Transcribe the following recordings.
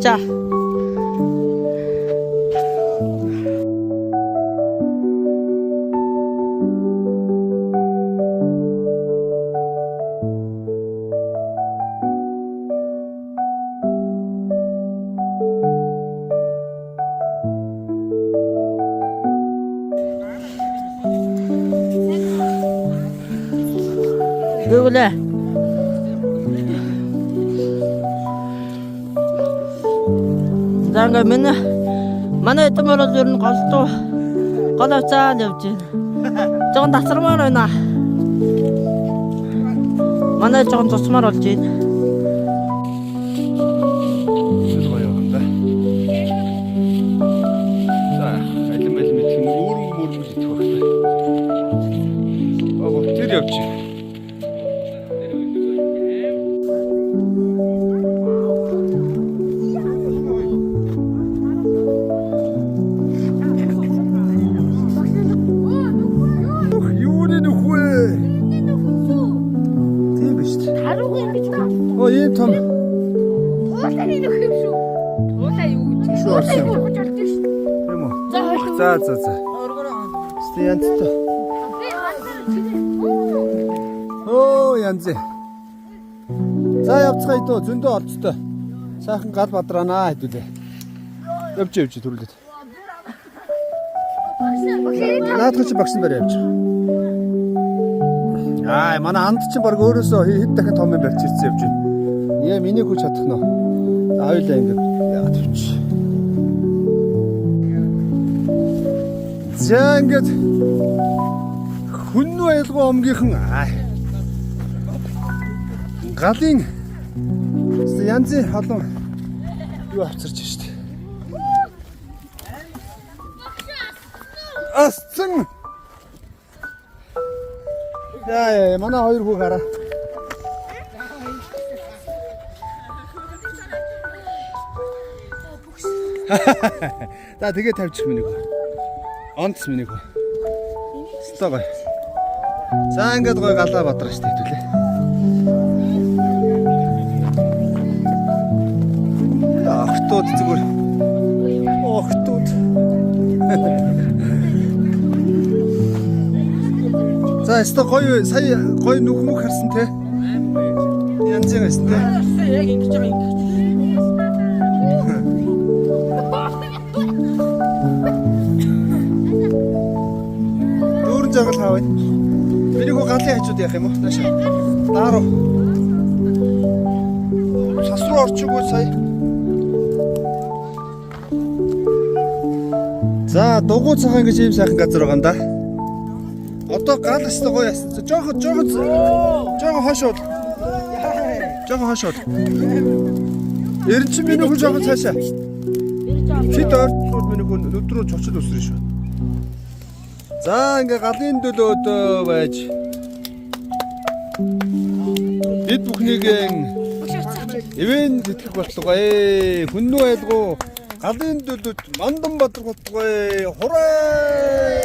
자. 왜 그래? 장가 맨날 만에 떠먹어 주는 것도 거다 잡지. 저건 다 쓸만해 나. 만에 저건 더 쓸만하지. ийм том. Туулайны нөхөв шүү. Туулай юу гэж. Туулай гурван жолтой шүү. Тийм үү? За. Янзтай. Би хандаар чинь. Оо янз. За явцгаая дөө зөндөө олцтой. Сайхан гал бадраанаа хэдүүлээ. Явж төрүүлээд. Наадах чи багш нар явж. Аа манай анд чинь баг өөрөөсөө хэд дахин том юм барьж ирсэн явж байна. Яа миний хүч чадах нь. Аюулаа ингэ яагаад тавьч. За ингээд хүн байлгүй омгийнхан галын янзын халуун юу авчирч штэ. Асцэн. Яа манай хоёр хүүг хараа. За тэгээ тавьчих минийх. Онц минийх. Стоо гой. За ингээд гой галаа бадраа штэ хэвлээ. Охтууд зүгээр. Охтууд. За стоо гой сая гой нүх харсан те. Янзын байсан те. Яг ингэж байгаа юм. Жагал хаваа. Миний хөө галын хажууд яах юм уу? Нааша. Дааруу. Сас руу орчихгүй сая. За дугуй цахаа ингэж ийм сайхан газар байгаа юм да. Одоо гал өстө гоё яасан. Жого хошоод. Жого хошоод. Эрен чи миний хөө жого цаашаа. Чи дөрөв миний хөө өдрөө цочод өсрөн шүү. За ингээ галын дөлөөдөө байж бид бүхнийгэн ивэн тэтгэх болтугай хүннүү айлгуу галын дөлөөд мандан бадар болтугай хураа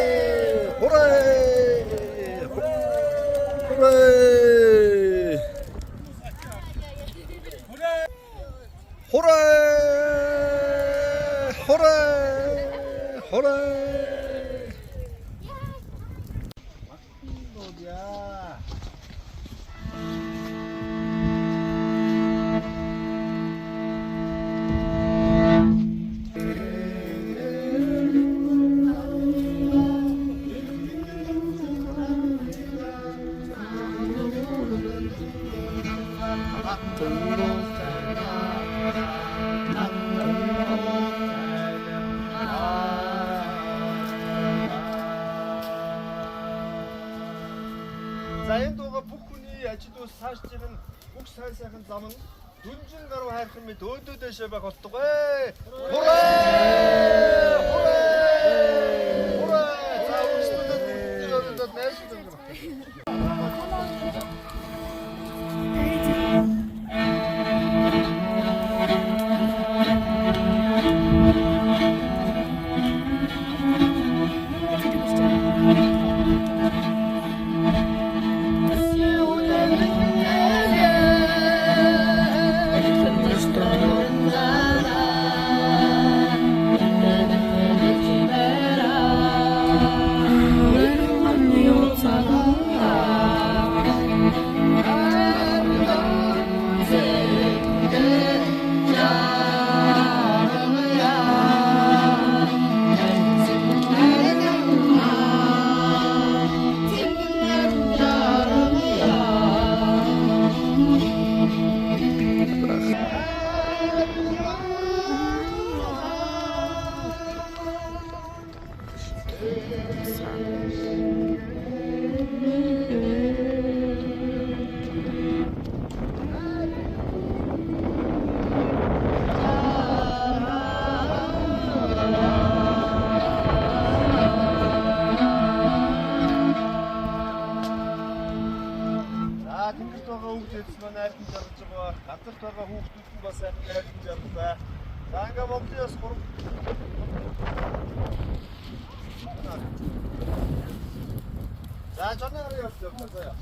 За энэ дууга бүх хүний ажил ус цааш чирэн бүх сайхан зам нь дүнжин гаруй хайрхан мэд өөдөө дэшээ байх болтугай. Хураа! За өөрсдөө найрсан юм. Тэнгэрт байгаа хүүхдээс маань айрхан жаргаж байгаа. Газарт байгаа хүүхдүүд нь бас айрхан жаргалаа. За ингээ Монголоос гурав. За жоноор явуулъя.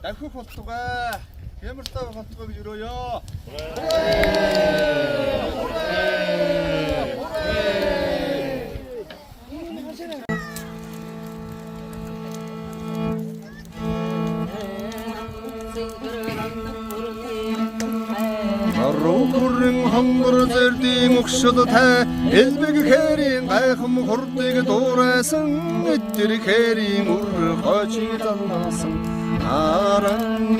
Давхих болтугай. Хямртай болтугай гэж өрөөё. Рухурын хонгор зэрдийн өгшөл тай элбэг хэрийн гайхам хурдыг дуурайсан эдгэр хэрийн үр хожиг залнасан Аран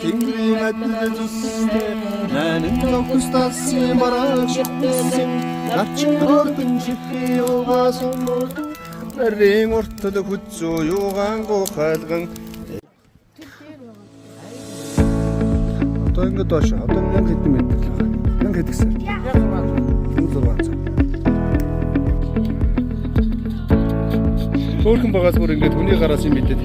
тэнгэрийн адил зүстэй нанин төгстас мараш хэсэг начин хөрдөн чихээ угаас өмөрд рийн уртд хүзүү юугаан гохайлган Одоо ингэ доош одоо мянга хэдэн метр л байгаа. Мянга хэдгсэн. 1600. Хөөрхөн багаас бүр ингэ хүний гараас юм бидэд.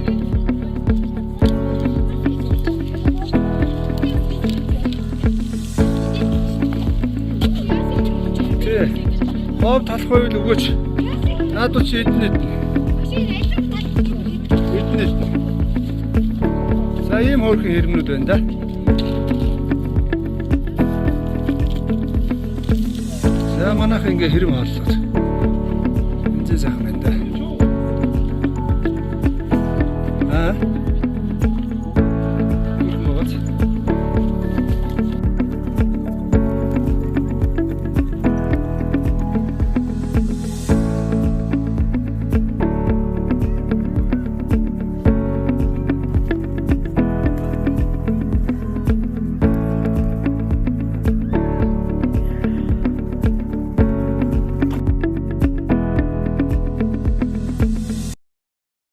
Хов талах байл өгөөч. Наадуу чи эднэд. Эднэд. За ийм хөөрхөн хэрмнүүд байна да. За манайх ингээ хэрэм хааллаа.